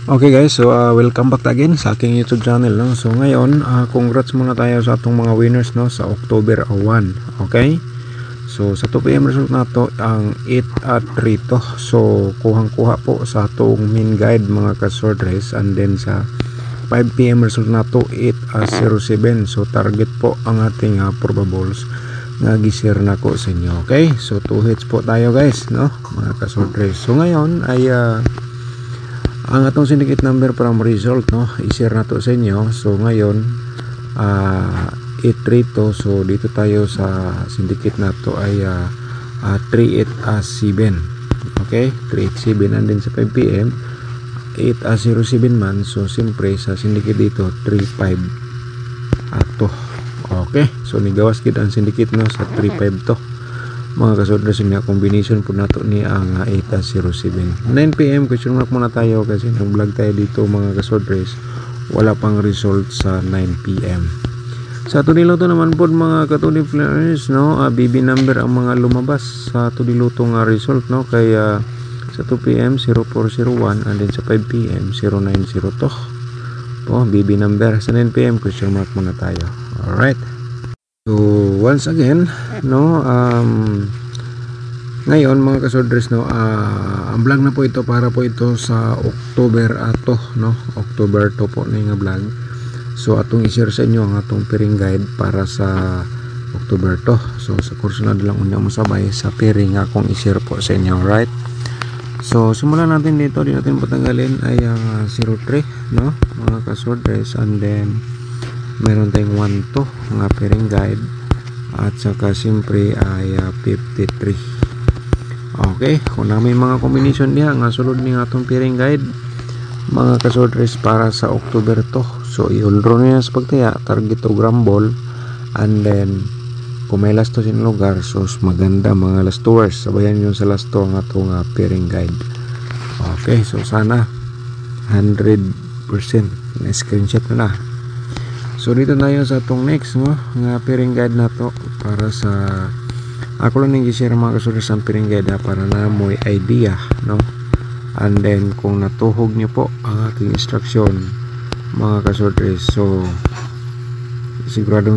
Okay guys, so welcome back again sa aking YouTube channel, no? So ngayon, congrats muna tayo sa atong mga winners, no, sa October 1. Okay, so sa 2 PM result na to ang 8 at 3 to. So kuhang-kuha po sa atong main guide mga ka-short race, and then sa 5 PM result na to 8-07. So target po ang ating probables nga gi-share na ko sa inyo. Okay, so 2 hits po tayo guys, no, mga ka-short race. So ngayon ay ang atong syndicate number from result, no, i-share na to sa inyo. So ngayon 8-3 to. So dito tayo sa syndicate na to ay 3-8-7. Okay, 3-8-7, and then sa 5 PM 8-07 man. So siyempre sa syndicate dito 3-5 to. Okay, so nigawas gid ang syndicate, no, sa 3-5 to mga kasodres. Nga combination po nato ni ang 8-07. 9 PM question mark muna tayo kasi nag vlog tayo dito mga kasodres, wala pang result sa 9 PM. Sa tudiluto naman po mga katulip players, no, BB number ang mga lumabas sa tudiluto nga result, no, kaya sa 2 PM 0401, and then sa 5 PM 0902 po BB number. Sa 9 PM question mark muna tayo. Alright, so once again, no, ngayon mga kasodres, no, ang vlog na po ito para po ito sa October ato, no, October to po na yung vlog. So atong i-share sa inyo ang atong pairing guide para sa October to. So sa kurso na lang unyang masabay sa pairing akong i-share po sa inyo. Right, so simulan natin dito. Di natin patanggalin ay ang 03, no, mga kasodres, and then meron tayong 1-2 nga pairing guide, at saka siyempre ay 53. Okay, kung na may mga combination niya nga sulod ni atong pairing guide mga kasodres para sa October to. So i-ulro niya sa pagtaya, target to gramball, and then kung may last to sin lugar, so maganda mga last tours, sabayan yun sa last to ang atong pairing guide. Okay, so sana 100% na screenshot na. So dito tayo sa atong next, no, nga pairing guide na to para sa ako lang nang i-share mga kasodres ang pairing guide para na mo idea, no, and then kung natuhog nyo po ang ating instruction mga kasodres, so sigurado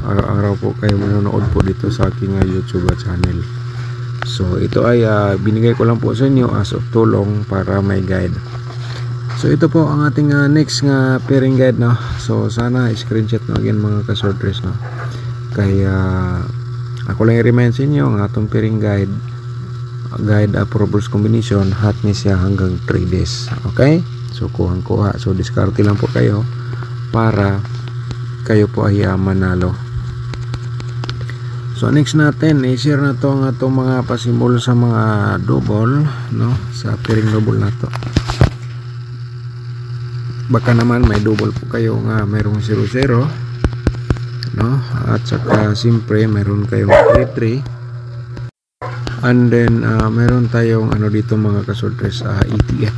araw-araw po kayo manonood po dito sa aking YouTube channel. So ito ay binigay ko lang po sa inyo as of tulong para may guide. So ito po ang ating next nga pairing guide, no. So sana screenshot na again mga kasodres, no, kaya ako lang i-remind sa inyo ang atong pairing guide probables combination hot ni siya hanggang 3 days. Okay, so kuha, so diskarte lang po kayo para kayo po ay manalo. So next natin i-share na to ang atong mga pasimbol sa mga double, no, sa pairing double na to. Baka naman may double po kayo nga mayroong 0-0, no, at saka siyempre mayroon kayong 3-3, and then mayroon tayong ano dito mga kasodres 88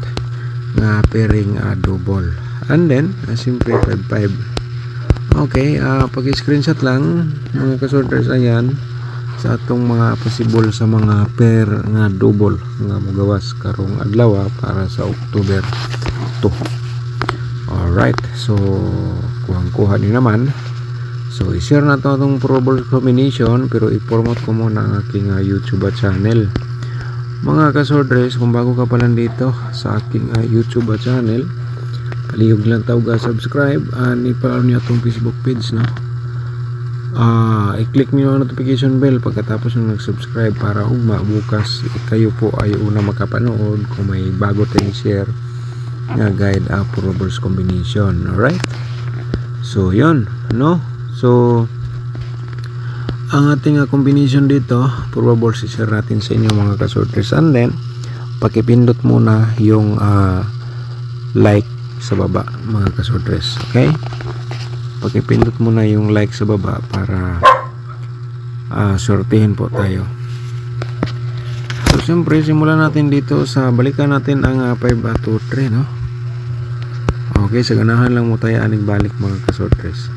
nga pairing double, and then siyempre 5-5. Okay, pag-screenshot lang mga kasodres, ayan sa atong mga possible sa mga pair nga double nga magawas karong adlaw para sa October 2. Alright, so kuha din naman. So i-share na to itong probable combination, pero i-promote ko muna ang aking YouTube channel mga kasodres. Kung bago ka pa lang dito sa aking YouTube channel, palihog lang tawag subscribe, and i-follow niyo itong Facebook page, no, i-click niyo ang notification bell pagkatapos nung nag-subscribe para bukas kayo po ay una makapanood kung may bago tayong share nga guide probables combination. Alright, so yun, no, so ang ating combination dito probables i-share natin sa inyo mga kasodres, and then pakipindot muna yung like sa baba mga kasodres. Okay, pakipindot muna yung like sa baba para sortihin po tayo. So siyempre simulan natin dito sa balikan natin ang 5-3, no. Okay, sa ganahan lang mo tayo aning balik mga kasodres.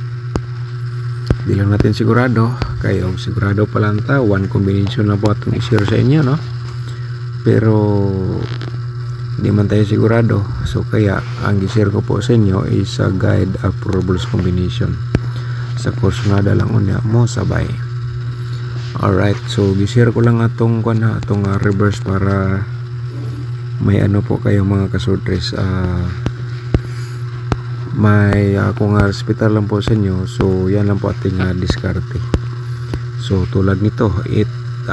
Di lang natin sigurado, kayo sigurado pa lang ta, one combination na po atong i-share sa inyo, no. Pero hindi man tayo sigurado. So kaya ang gi-share ko po sa inyo is a guide approvables combination sa Corsonada lang unya mo sabay. Alright, so gi-share ko lang atong reverse para may ano po kayo mga kasudres. May kung hospital lang po sa inyo, so yan lang po ating diskarte. So tulad nito 083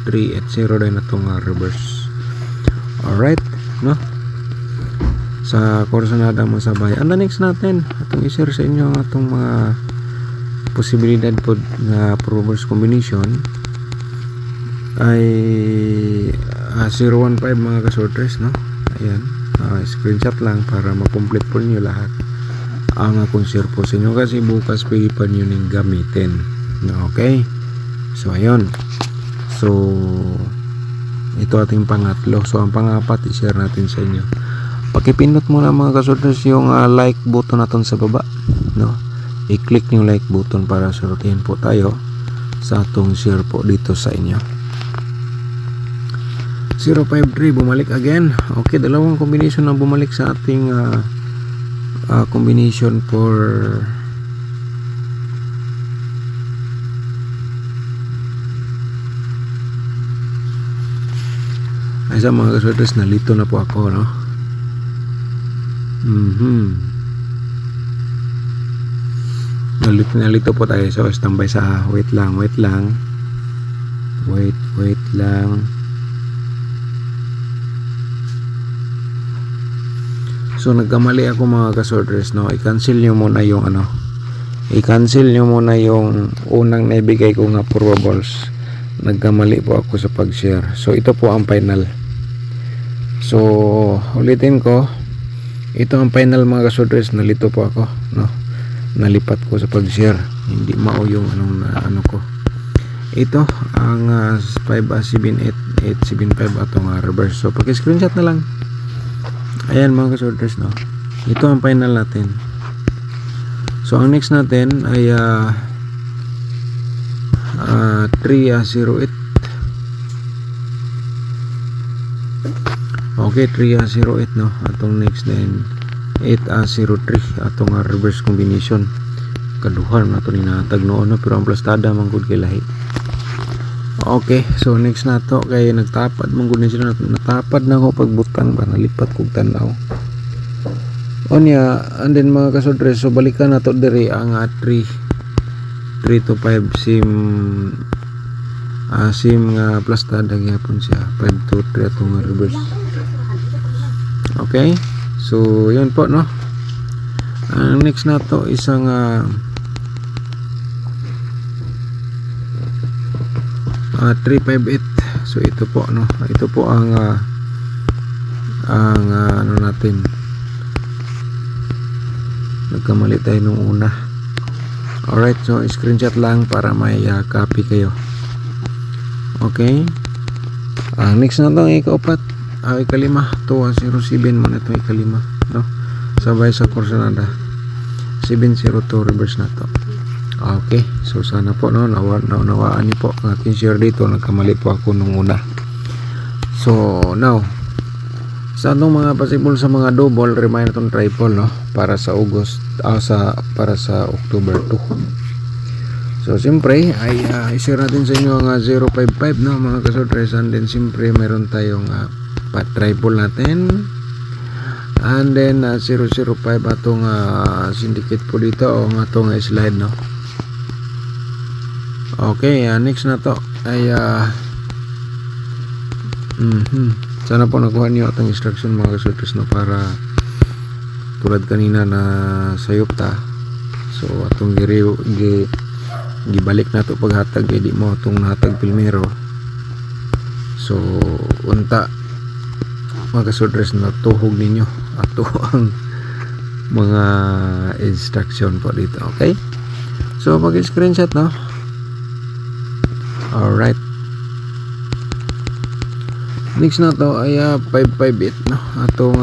380 din atong reverse. Alright, no? Sa Corsonada mo sabay. Ang next natin atong i-share sa inyo ang atong mga posibilidad po na reverse combination ay 015 mga kasorters, no? Ayan, screenshot lang para ma-complete po niyo lahat ang akong share po sa inyo kasi bukas pwede pa nyo ning gamitin. Okay, so ayun, so ito ating pangatlo. So ang pangapat i-share natin sa inyo. Pakipindot muna mga kasorters yung like button natin sa baba, no? I-click yung like button para surutihin po tayo sa atong share po dito sa inyo. 053 bumalik again. Okay, dalawang combination na bumalik sa ating combination for ay sa mga kasorters, nalito na po ako, no? Nalito po tayo. So standby sa wait lang. Wait lang. So nagkamali ako mga kasorters, no? I-cancel nyo muna yung unang naibigay ko nga probables. Nagkamali po ako sa pag-share. So ito po ang final. So ulitin ko, ito ang final mga kasorters. Nalito po ako, no? Nalipat ko sa pag-share, hindi mao yung ano ko. Ito ang 57875 atong reverse. So pag-screenshot na lang. Ayan mga kasorters, no? Ito ang final natin. So ang next natin ay 308. Okay, 308, no? Atong next din 803 atong reverse combination. Kaduhan na to ni natag noon, no? Pero ang plastada man gud kay lahi. Okay, so next na to kay nagtapad man gud ni sila, natapad na ako pagbutang ba, nalipat kog tanaw. Onya, and then mga kasorters, so balikan na to diri ang 3 to 5 sim nga plastada gyapon siya. 5 to 3 atong reverse. Okay, so yun po, no? Ang next na to isang 358. So ito po, no? Ito po ang ano natin. Nagkamali tayo nung una. Alright, so screenshot lang para may copy kayo. Okay. Next na to ang ikaapat. Ikalima. 207 man ito ikalima, no? Sabay sa Corsonada 702 reverse na to. Okay, so sana po, no, nawaan niyo po ang ating share dito. Nagkamali po ako nung una. So now, sa atong mga possible sa mga double, remind itong triple, no, para sa August, para sa October 2. So siyempre ay i-share natin sa inyo ang 055, no, mga kasorters. And then siyempre meron tayong triple natin. And then 005 atong syndicate po dito o atong slide, no. Okay, next na to ay sana po nakuha niyo atong instruction mga kasorters, no, para tulad kanina na sayop ta. So atong gibalik na to paghatag, di mo atong nahatag pilmero. So unta mga kasorters, na tuhog ninyo ato ang mga instruction po dito. Okay, so mag-screenshot, no. Alright, next na to ay 558, no, atong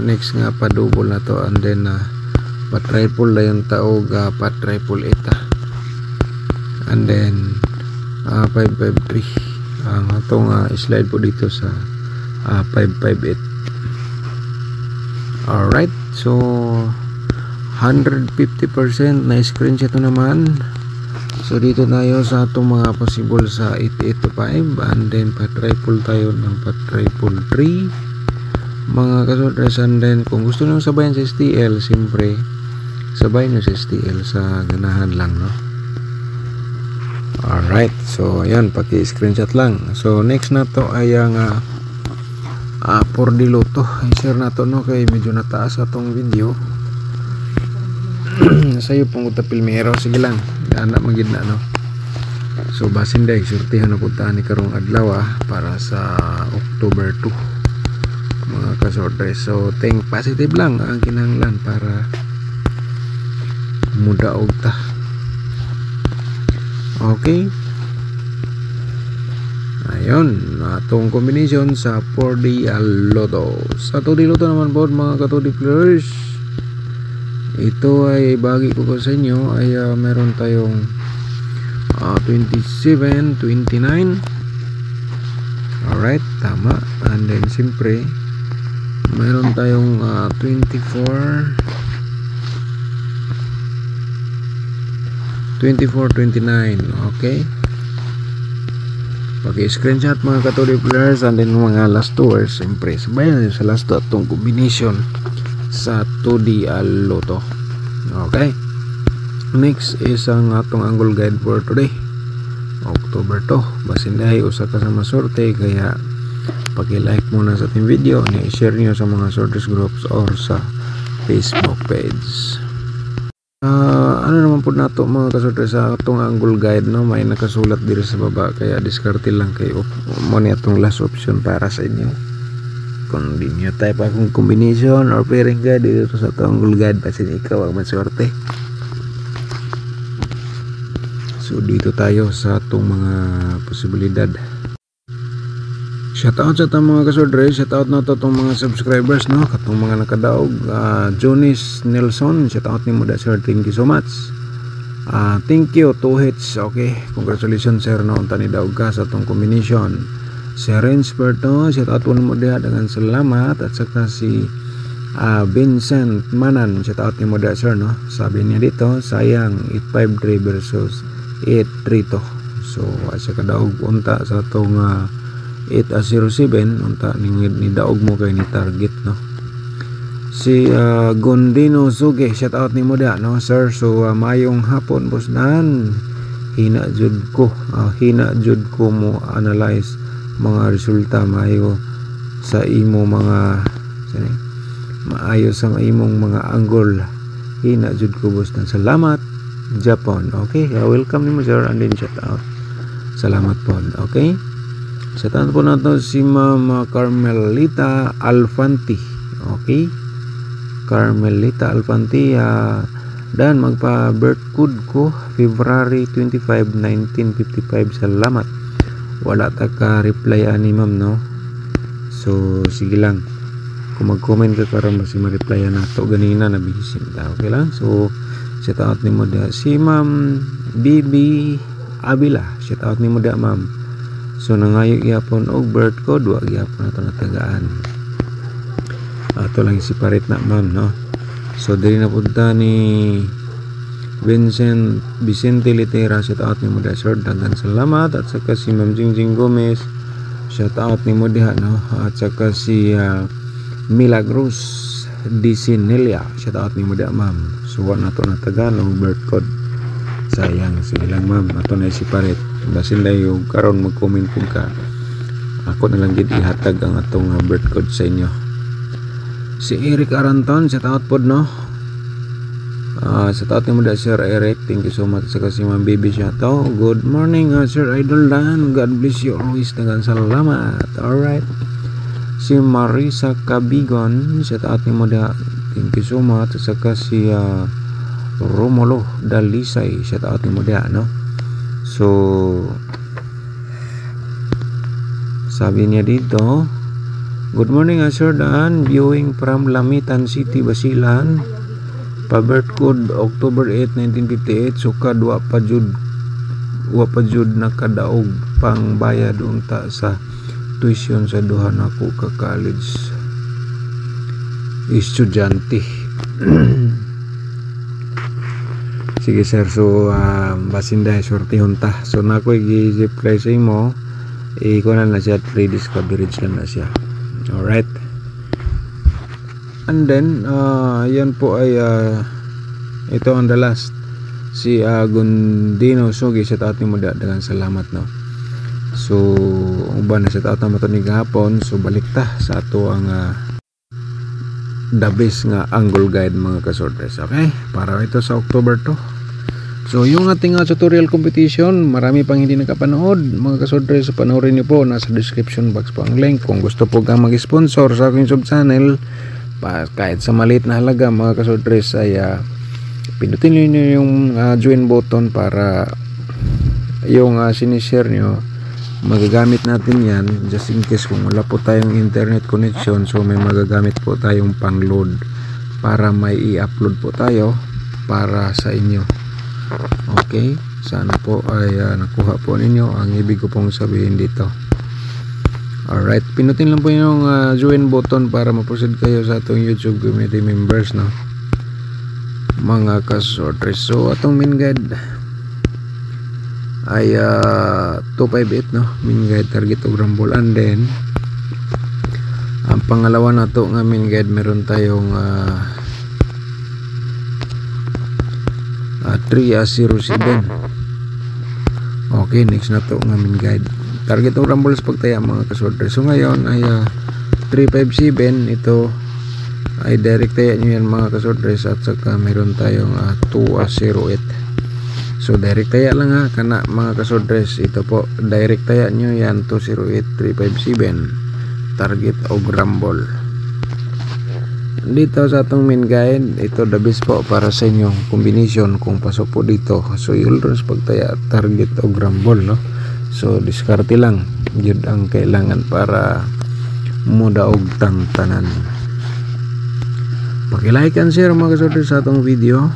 next nga pa double na to. And then pa triple na yung taog, pa triple 8 and then 553 ang atong slide po dito sa 558. Alright, so 150% na screenshot na naman. So dito tayo sa atong mga possible sa 8825, and then pa-triple tayo ng pa-333 mga kasodres. And then kung gusto nyo sabayan sa STL, siyempre sabay nyo sa STL sa ganahan lang, no? Alright, so ayan, paki-screenshot lang. So next na to ay ang 4D Lotto. I-share na to, no, kay medyo nataas atong video. Sayo pong utapilmero, sige lang, anak magid na, no? So basin day surtihan na punta ni karong adlaw para sa October 2 mga kasordres. So think positive lang ang kinahanglan para mudaog ta. Okay, ayun, atong combination sa 4D Lotto. Sa 2D Lotto naman po mga ka-2D players, ito ay bagi ko sa inyo ay meron tayong 27, 29. Alright, tama. And then siyempre meron tayong 24, 29. Okay, pag-screenshot mga ka-2D players, and then mga last two hours, siyempre sabayan sa last two atong combination sa 2D Lotto. Okay, next is ang atong angle guide for today, October 2. Basin dahil usa ka sa masorte, kaya paki-like muna sa ating video, i-share niyo sa mga sorters groups or sa Facebook page. Ano naman po nato mga kasorte sa atong angle guide, no? May nakasulat diri sa baba, kaya diskarte lang kayo mo ni atong last option para sa inyo. Kung di nyo tayo pa kung combination or pairing guide dito sa atong angle guide, pasin ikaw ang maswerte. So dito tayo sa atong mga posibilidad. Shoutout sa itong mga kasordre, shoutout na ito itong mga subscribers, no? Katong mga nakadaog, Jonis Nelson, shoutout ni mo da sir, thank you so much. Thank you, 2 hits, okay, congratulations sir, no? Unta ni daog ka sa itong combination. Sir Rensperto, shoutout po ni mo da, dengan salamat. At saka si Vincent Manan, shoutout ni mo da sir, no? Sabi niya dito, sayang 853 versus 832. So asa kadaog unta sa itong 807 unta ni daog mo kay ni target, no? Si Gondino Suge, shout out ni mo da, no sir. So mayong hapon boss nan, hina jud ko mo analyze mga resulta mayo sa imo mga maayo sa imong mga angle, hina jud ko boss nan. Salamat Japan. Okay, welcome ni mo sir, and then shout out, salamat po. Okay, shoutout po natin si Ma'am Carmelita Alfanti. Okay, Carmelita Alfanti, dan magpa-birth code ko February 25, 1955. Salamat. Wala ta ka reply ani ma'am, no? So sige lang, kung mag-comment ka karon mas ma-replyan nato, ganina na busy ta. Okay lang. So shoutout ni mo da si Ma'am Bibi Abila, shoutout ni mo da ma'am. So nangayo gyapon og birth code, wa gyapon ato natagaan. Ato lang si parit na ma'am, no? So diri na punta ni Vicente Litera, shout out ni mo da sir, dagan salamat. At saka si Ma'am Jingjing Gomez, shout out ni mo diha, no? At saka si Milagros Disinelia, shout out ni mo da ma'am. So wa nato natagaan og birth code, sayang. Sige lang ma'am, ato na si parit. Basin lang yung karon mag-comment kung ka, ako na lang gid ihatag ang atong birth code sa inyo. Si Eric Aranton, shout out pod, no? Shout out ni mo da sir Eric, thank you so much. Saka si Ma'am Baby, shout out, good morning sir Idol Dan, God bless you always, dengan salamat. Alright, si Marisa Cabigon, shout out ni mo da, thank you so much. Saka si Romulo Dalisay, shout out ni mo da, no? So sabi niya dito, good morning sir Dan, viewing from Lamitan City, Basilan, pa birth code October 8, 1958. Suka wa pa jud nakadaog pang bayad unta sa tuition sa duha nako ka college estudyante. Sige sir, so basin dahil sortihon ta. So na ko i-reply sa imo, ikunan na siya, pre-discoverage na siya. Alright, and then yan po ay ito ang the last, si Gundino Sugi sa ating mo dagang salamat, no. So uban na sa ating mo to ni gahapon. So balik ta sa ato ang the best nga angle guide mga kasortres. Okay, para ito sa October 2. So yung ating tutorial competition, marami pang hindi nakapanood mga kasortres. So panoorin niyo po, nasa description box po ang link. Kung gusto po kang mag-sponsor sa aking sub channel, kahit sa maliit na halaga mga kasortres, ay pindutin niyo yung join button para yung sinishare niyo magagamit natin yan, just in case kung wala po tayong internet connection. So may magagamit po tayong pang load para may i-upload po tayo para sa inyo. Okay, sana po ay nakuha po ninyo ang ibig ko pong sabihin dito. Alright, pinutin lang po yung join button para ma-proceed kayo sa atong YouTube community members, no, mga kasortres. So atong main guide ay 258, no, main guide, target og rumble. And then ang pangalawa na to nga main guide, meron tayong 307. Okay, next na to nga main guide, target og rumble sa pagtaya mga kasortres. So ngayon ay 357, ito ay direct taya nyo yan mga kasortres. At saka meron tayong 208. So direct taya lang kana mga kasortres. Ito po, direct taya nyo yan, 208, 357, target og rumble. Dito sa atong main guide, ito the best po para sa inyong combination kung pasok po dito. So yulros pagtaya, target og rumble, no. So diskarte lang yun ang kailangan para mudaog tang tanan. Paki-like and share mga kasortres sa atong video.